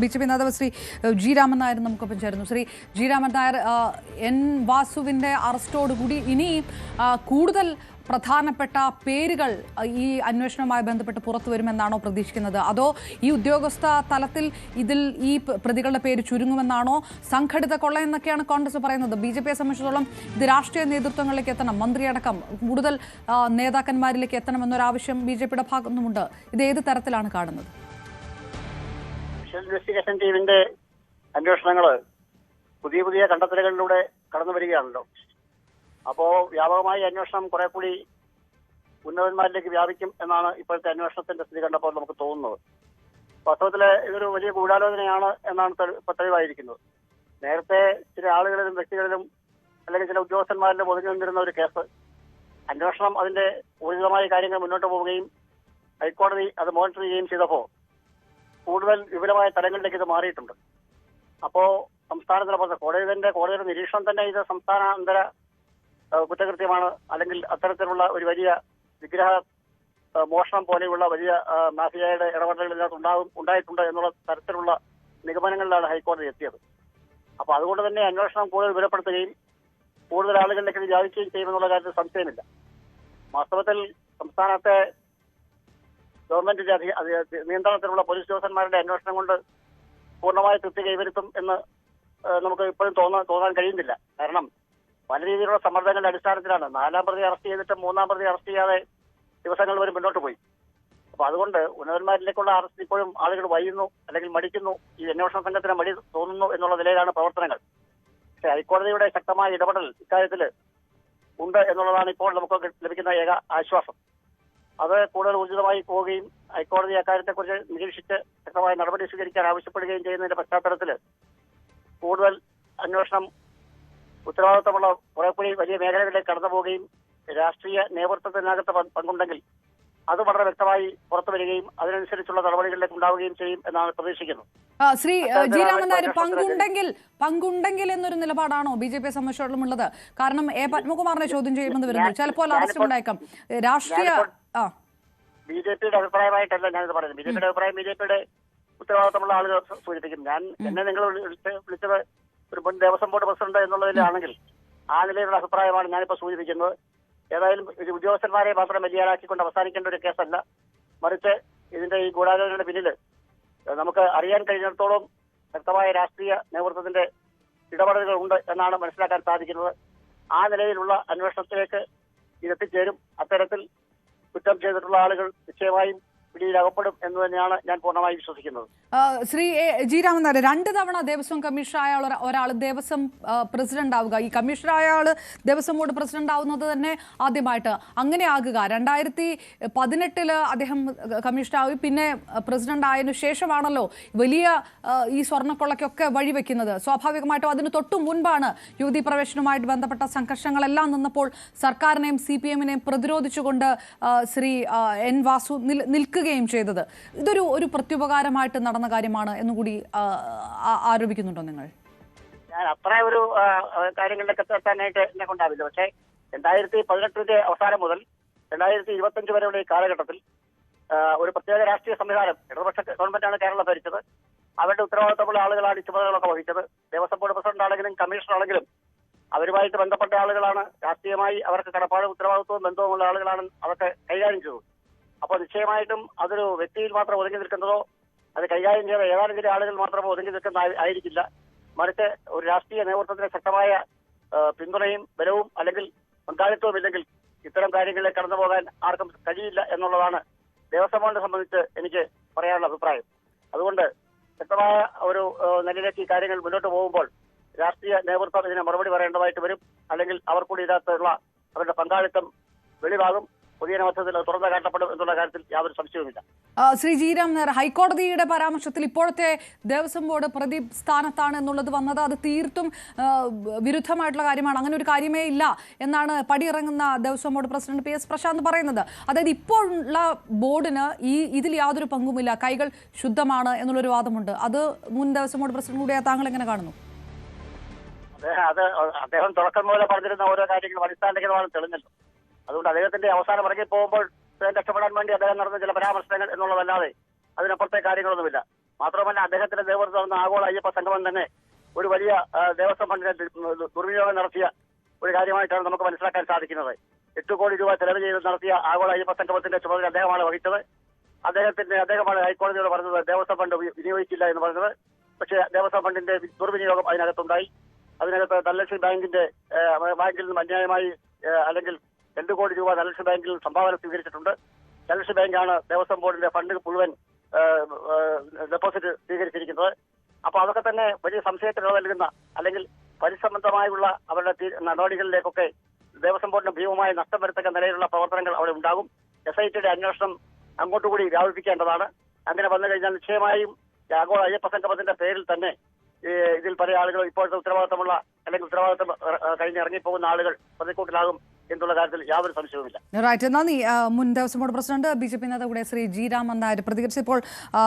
BJP നേതാവ് Shri G Raman Nair നമുക്കൊപ്പം ചേരുന്നു. ശ്രീ ജി രാമൻ നായർ, എൻ വാസുവിൻ്റെ അറസ്റ്റോടുകൂടി ഇനി കൂടുതൽ പ്രധാനപ്പെട്ട പേരുകൾ ഈ അന്വേഷണവുമായി ബന്ധപ്പെട്ട് പുറത്തു വരുമെന്നാണോ പ്രതീക്ഷിക്കുന്നത്? അതോ ഈ ഉദ്യോഗസ്ഥ തലത്തിൽ ഇതിൽ ഈ പ്രതികളുടെ പേര് ചുരുങ്ങുമെന്നാണോ? സംഘടിത കൊള്ളയെന്നൊക്കെയാണ് കോൺഗ്രസ് പറയുന്നത്. ബി.ജെ.പിയെ സംബന്ധിച്ചിടത്തോളം ഇത് രാഷ്ട്രീയ നേതൃത്വങ്ങളിലേക്ക് എത്തണം, മന്ത്രിയടക്കം കൂടുതൽ നേതാക്കന്മാരിലേക്ക് എത്തണമെന്നൊരാവശ്യം ബി.ജെ.പിയുടെ ഭാഗത്തുനിന്നുമുണ്ട്. ഇത് ഏത് തരത്തിലാണ് കാണുന്നത്? ഇൻവെസ്റ്റിഗേഷൻ ടീമിന്റെ അന്വേഷണങ്ങൾ പുതിയ പുതിയ കണ്ടെത്തലുകളിലൂടെ കടന്നു വരികയാണല്ലോ. അപ്പോൾ വ്യാപകമായി അന്വേഷണം കുറെ കൂടി ഉന്നതന്മാരിലേക്ക് വ്യാപിക്കും എന്നാണ് ഇപ്പോഴത്തെ അന്വേഷണത്തിന്റെ സ്ഥിതി കണ്ടപ്പോൾ നമുക്ക് തോന്നുന്നത്. വാസ്തവത്തില് ഇതൊരു വലിയ ഗൂഢാലോചനയാണ് എന്നാണ് തെളിവായിരിക്കുന്നത്. നേരത്തെ ചില ആളുകളിലും വ്യക്തികളിലും അല്ലെങ്കിൽ ചില ഉദ്യോഗസ്ഥന്മാരിലും ഒതുങ്ങി നിന്നിരുന്ന ഒരു കേസ് അന്വേഷണം അതിന്റെ ഊർജിതമായ കാര്യങ്ങൾ മുന്നോട്ട് പോവുകയും ഹൈക്കോടതി അത് മോണിറ്റർ ചെയ്യുകയും ചെയ്തപ്പോൾ കൂടുതൽ വിപുലമായ തലങ്ങളിലേക്ക് ഇത് മാറിയിട്ടുണ്ട്. അപ്പോ സംസ്ഥാനത്തിലെ കോടതിയുടെ നിരീക്ഷണം തന്നെ ഇത് സംസ്ഥാനാന്തര കുറ്റകൃത്യമാണ്, അല്ലെങ്കിൽ അത്തരത്തിലുള്ള ഒരു വലിയ വിഗ്രഹ മോഷണം പോലെയുള്ള വലിയ മാഫിയയുടെ ഇടപെടലുകൾ ഇതിനകത്ത് ഉണ്ടായിട്ടുണ്ട് എന്നുള്ള തരത്തിലുള്ള നിഗമനങ്ങളിലാണ് ഹൈക്കോടതി എത്തിയത്. അപ്പൊ അതുകൊണ്ട് തന്നെ അന്വേഷണം കൂടുതൽ വിപുലപ്പെടുത്തുകയും കൂടുതൽ ആളുകളിലേക്ക് ഇത് വ്യാപിക്കുകയും ചെയ്യുമെന്നുള്ള കാര്യത്തിൽ സംശയമില്ല. വാസ്തവത്തിൽ സംസ്ഥാനത്തെ ഗവൺമെന്റിന്റെ നിയന്ത്രണത്തിലുള്ള പോലീസ് ഉദ്യോഗസ്ഥന്മാരുടെ അന്വേഷണം കൊണ്ട് പൂർണ്ണമായ തൃപ്തി കൈവരുത്തും എന്ന് നമുക്ക് ഇപ്പോഴും തോന്നാൻ കഴിയുന്നില്ല. കാരണം പല രീതിയിലുള്ള സമ്മർദ്ദങ്ങളുടെ അടിസ്ഥാനത്തിലാണ് 4-ാം പ്രതി അറസ്റ്റ് ചെയ്തിട്ട് 3-ാം പ്രതി അറസ്റ്റ് ചെയ്യാതെ ദിവസങ്ങൾ വരെ മുന്നോട്ട് പോയി. അപ്പൊ അതുകൊണ്ട് ഉന്നതന്മാരിലേക്കുള്ള അറസ്റ്റ് ഇപ്പോഴും ആളുകൾ വൈകുന്നു, അല്ലെങ്കിൽ മടിക്കുന്നു, ഈ അന്വേഷണ സംഘത്തിന് മടി തോന്നുന്നു എന്നുള്ള നിലയിലാണ് പ്രവർത്തനങ്ങൾ. പക്ഷെ ഹൈക്കോടതിയുടെ ശക്തമായ ഇടപെടൽ ഇക്കാര്യത്തിൽ ഉണ്ട് എന്നുള്ളതാണ് ഇപ്പോൾ നമുക്ക് ലഭിക്കുന്ന ഏക ആശ്വാസം. അത് കൂടുതൽ ഊർജിതമായി പോവുകയും ഹൈക്കോടതി അക്കാര്യത്തെക്കുറിച്ച് നിരീക്ഷിച്ച് ശക്തമായ നടപടി സ്വീകരിക്കാൻ ആവശ്യപ്പെടുകയും ചെയ്യുന്നതിന്റെ പശ്ചാത്തലത്തിൽ കൂടുതൽ അന്വേഷണം ഉത്തരവാദിത്തമുള്ള കുറെ കൂടി വലിയ മേഖലകളിലേക്ക് കടന്നു പോവുകയും രാഷ്ട്രീയ നേതൃത്വത്തിനകത്ത് പങ്കുണ്ടെങ്കിൽ അത് വളരെ വ്യക്തമായി പുറത്തു വരികയും അതിനനുസരിച്ചുള്ള നടപടികളിലേക്ക് ഉണ്ടാവുകയും ചെയ്യും എന്നാണ് പ്രതീക്ഷിക്കുന്നത്. ശ്രീ ജി രാമൻ നായർ, പങ്കുണ്ടെങ്കിൽ എന്നൊരു നിലപാടാണോ ബി.ജെ.പിയെ സംബന്ധിച്ചിടത്തോളം ഉള്ളത്? കാരണം എ പത്മകുമാറിനെ ചോദ്യം ചെയ്യുമെന്ന് വരുന്നു, ചിലപ്പോൾ അറസ്റ്റ് ഉണ്ടായേക്കാം. രാഷ്ട്രീയ ബി.ജെ.പിയുടെ അഭിപ്രായമായിട്ടല്ല ഞാനിത് പറയുന്നത്. ബി.ജെ.പിയുടെ അഭിപ്രായം ബി.ജെ.പിയുടെ ഉത്തരവാദിത്തമുള്ള ആളുകൾ സൂചിപ്പിക്കും. എന്നെ നിങ്ങൾ വിളിച്ചത് ഒരു മുൻ ദേവസ്വം ബോർഡ് പ്രസിഡന്റ് എന്നുള്ളതിലാണെങ്കിൽ ആ നിലയിലുള്ള അഭിപ്രായമാണ് ഞാനിപ്പോൾ സൂചിപ്പിക്കുന്നത്. ഏതായാലും ഇത് ഉദ്യോഗസ്ഥന്മാരെ മാത്രം വലിയാറാക്കിക്കൊണ്ട് അവസാനിക്കേണ്ട ഒരു കേസല്ല, മറിച്ച് ഇതിന്റെ ഈ ഗൂഢാലോചനയുടെ പിന്നിൽ നമുക്ക് അറിയാൻ കഴിഞ്ഞിടത്തോളം ശക്തമായ രാഷ്ട്രീയ നേതൃത്വത്തിന്റെ ഇടപെടലുകൾ ഉണ്ട് എന്നാണ് മനസ്സിലാക്കാൻ സാധിക്കുന്നത്. ആ നിലയിലുള്ള അന്വേഷണത്തിലേക്ക് ഇതെത്തിച്ചേരും. അത്തരത്തിൽ കുറ്റം ചെയ്തിട്ടുള്ള ആളുകൾ നിശ്ചയമായും പിടിയിലകപ്പെടും എന്ന് തന്നെയാണ് ഞാൻ പൂർണ്ണമായി വിശ്വസിക്കുന്നത്. ശ്രീ ജി രാമൻ നായർ, 2 തവണ ദേവസ്വം കമ്മീഷണറായ ഒരാൾ ദേവസ്വം പ്രസിഡന്റ് ആവുക, ഈ കമ്മീഷണറായ ആൾ ദേവസ്വം ബോർഡ് പ്രസിഡന്റ് ആവുന്നത് തന്നെ ആദ്യമായിട്ട്. അങ്ങനെ ആകുക 2018 അദ്ദേഹം കമ്മീഷണറായി, പിന്നെ പ്രസിഡന്റ് ആയതിനു ശേഷമാണല്ലോ വലിയ ഈ സ്വർണ്ണക്കൊള്ളയ്ക്കൊക്കെ വഴിവെക്കുന്നത്. സ്വാഭാവികമായിട്ടും അതിന് തൊട്ടു മുൻപാണ് യുവതീ പ്രവേശനവുമായിട്ട് ബന്ധപ്പെട്ട സംഘർഷങ്ങളെല്ലാം നിന്നപ്പോൾ സർക്കാരിനെയും CPM-നെയും പ്രതിരോധിച്ചുകൊണ്ട് ശ്രീ എൻ വാസു നിൽക്കുകയും ചെയ്തത്. ഇതൊരു പ്രത്യുപകാരമായിട്ട് നടന്ന കാര്യമാണ് എന്നുകൂടി ആരോപിക്കുന്നുണ്ടോ നിങ്ങൾ? ഞാൻ അത്ര ഒരു കാര്യങ്ങളിലേക്ക് എത്താനായിട്ട് എന്നെ കൊണ്ടാവില്ല. പക്ഷേ 2018 അവസാനം മുതൽ 2025 വരെയുള്ള ഈ കാലഘട്ടത്തിൽ ഒരു പ്രത്യേക രാഷ്ട്രീയ സംവിധാനം, ഇടതുപക്ഷ ഗവൺമെന്റാണ് കേരളം ഭരിച്ചത്. അവരുടെ ഉത്തരവാദിത്തമുള്ള ആളുകളാണ് ഈ ചുമതലകളൊക്കെ വഹിച്ചത്. ദേവസ്വം ബോർഡ് പ്രസിഡന്റ് ആണെങ്കിലും കമ്മീഷണർ ആണെങ്കിലും അവരുമായിട്ട് ബന്ധപ്പെട്ട ആളുകളാണ്. രാഷ്ട്രീയമായി അവർക്ക് കടപ്പാടും ഉത്തരവാദിത്വവും ബന്ധവുമുള്ള ആളുകളാണ് അതൊക്കെ കൈകാര്യം ചെയ്തത്. അപ്പോൾ നിശ്ചയമായിട്ടും അതൊരു വ്യക്തിയിൽ മാത്രം ഒതുങ്ങി നിൽക്കുന്നതോ അത് കൈകാര്യം ചെയ്ത ഏതാനും ചില ആളുകൾ മാത്രമോ ഒതുങ്ങി നിൽക്കുന്ന ആയിരിക്കില്ല. മറിച്ച് ഒരു രാഷ്ട്രീയ നേതൃത്വത്തിന് ശക്തമായ പിന്തുണയും ബലവും അല്ലെങ്കിൽ പങ്കാളിത്തവും ഇല്ലെങ്കിൽ ഇത്തരം കാര്യങ്ങളിലേക്ക് കടന്നു പോകാൻ ആർക്കും കഴിയില്ല എന്നുള്ളതാണ് ദേവസ്വം ബോർഡിനെ സംബന്ധിച്ച് എനിക്ക് പറയാനുള്ള അഭിപ്രായം. അതുകൊണ്ട് ശക്തമായ ഒരു നിലയിലേക്ക് ഈ കാര്യങ്ങൾ മുന്നോട്ട് പോകുമ്പോൾ രാഷ്ട്രീയ നേതൃത്വം ഇതിന് മറുപടി പറയേണ്ടതായിട്ട് വരും. അല്ലെങ്കിൽ അവർ കൂടി ഇതിനകത്തുള്ള അവരുടെ പങ്കാളിത്തം വെളിവാകും. പുതിയ അവസ്ഥയിൽ തുറന്നു കാട്ടപ്പെടും എന്നുള്ള കാര്യത്തിൽ യാതൊരു സംശയവുമില്ല. ശ്രീ ജി രാമൻ നായർ, ഹൈക്കോടതിയുടെ പരാമർശത്തിൽ ഇപ്പോഴത്തെ ദേവസ്വം ബോർഡ് പ്രതി സ്ഥാനത്താണ് എന്നുള്ളത് വന്നത് അത് തീർത്തും വിരുദ്ധമായിട്ടുള്ള കാര്യമാണ്. അങ്ങനെ ഒരു കാര്യമേ ഇല്ല എന്നാണ് പടിയിറങ്ങുന്ന Devaswom board president PS Prashanth പറയുന്നത്. അതായത് ഇപ്പോഴുള്ള ബോർഡിന് ഇതിൽ യാതൊരു പങ്കുമില്ല, കൈകൾ ശുദ്ധമാണ് എന്നുള്ളൊരു വാദമുണ്ട്. അത് മുൻ ദേവസ്വം ബോർഡ് പ്രസിഡന്റ് കൂടിയായ താങ്കൾ എങ്ങനെ കാണുന്നു? അദ്ദേഹം തുടക്കം മുതലേ പറഞ്ഞിരുന്ന ഓരോ കാര്യങ്ങളും അടിസ്ഥാനരഹിതമാണ് തെളിഞ്ഞല്ലോ. അതുകൊണ്ട് അദ്ദേഹത്തിന്റെ അവസാനം ഇറങ്ങി പോകുമ്പോൾ രക്ഷപ്പെടാൻ വേണ്ടി അദ്ദേഹം നടന്ന ചില പരാമർശങ്ങൾ എന്നുള്ളതല്ലാതെ അതിനപ്പുറത്തെ കാര്യങ്ങളൊന്നുമില്ല. മാത്രമല്ല അദ്ദേഹത്തിന്റെ നേതൃത്വത്തിൽ നടന്ന ആഗോള അയ്യപ്പ സംഗമം തന്നെ ഒരു വലിയ ദേവസ്വം ഫണ്ടിനെ ദുർവിനിയോഗം നടത്തിയ ഒരു കാര്യമായിട്ടാണ് നമുക്ക് മനസ്സിലാക്കാൻ സാധിക്കുന്നത്. 8 കോടി രൂപ ചെലവ് ചെയ്ത് നടത്തിയ ആഗോള അയ്യപ്പ സംഗമത്തിന്റെ ചുമതല അദ്ദേഹമാണ് വഹിച്ചത്. അദ്ദേഹമാണ് ഹൈക്കോടതിയോട് പറഞ്ഞത് ദേവസ്വം ഫണ്ട് വിനിയോഗിച്ചില്ല എന്ന് പറഞ്ഞത്. പക്ഷേ ദേവസ്വം ഫണ്ടിന്റെ ദുർവിനിയോഗം അതിനകത്തുണ്ടായി. അതിനകത്ത് ധനലക്ഷ്മി ബാങ്കിൽ നിന്നും അന്യായമായി അല്ലെങ്കിൽ 2 കോടി രൂപ ധനലക്ഷ്മി ബാങ്കിൽ സംഭാവന സ്വീകരിച്ചിട്ടുണ്ട്. ധനലക്ഷ്മി ബാങ്കാണ് ദേവസ്വം ബോർഡിന്റെ ഫണ്ട് മുഴുവൻ ഡെപ്പോസിറ്റ് സ്വീകരിച്ചിരിക്കുന്നത്. അപ്പൊ അതൊക്കെ തന്നെ വലിയ സംശയത്തിന് നൽകുന്ന അല്ലെങ്കിൽ പരിസംബന്ധമായുള്ള അവരുടെ നടപടികളിലേക്കൊക്കെ ദേവസ്വം ബോർഡിന് ഭീമമായ നഷ്ടം വരുത്തക്ക നിലയിലുള്ള പ്രവർത്തനങ്ങൾ അവിടെ ഉണ്ടാകും. SITയുടെ അന്വേഷണം അങ്ങോട്ടുകൂടി വ്യാപിപ്പിക്കേണ്ടതാണ്. അങ്ങനെ വന്നു കഴിഞ്ഞാൽ നിശ്ചയമായും ആഗോള അയ്യപ്പ സംഗമത്തിന്റെ പേരിൽ തന്നെ ഇതിൽ പല ആളുകൾ ഇപ്പോഴത്തെ ഉത്തരവാദിത്തമുള്ള അല്ലെങ്കിൽ ഉത്തരവാദിത്തം കഴിഞ്ഞ് ഇറങ്ങിപ്പോകുന്ന ആളുകൾ പ്രതിക്കൂട്ടിലാകും എന്നുള്ള കാര്യത്തിൽ യാതൊരു സംശയവുമില്ല. റൈറ്റ്, നന്ദി. മുൻ ദേവസ്വം ബോർഡ് പ്രസിഡന്റ് BJP നേതാവ് കൂടെ ശ്രീ ജി രാമൻ നായർ പ്രതികരിച്ചപ്പോൾ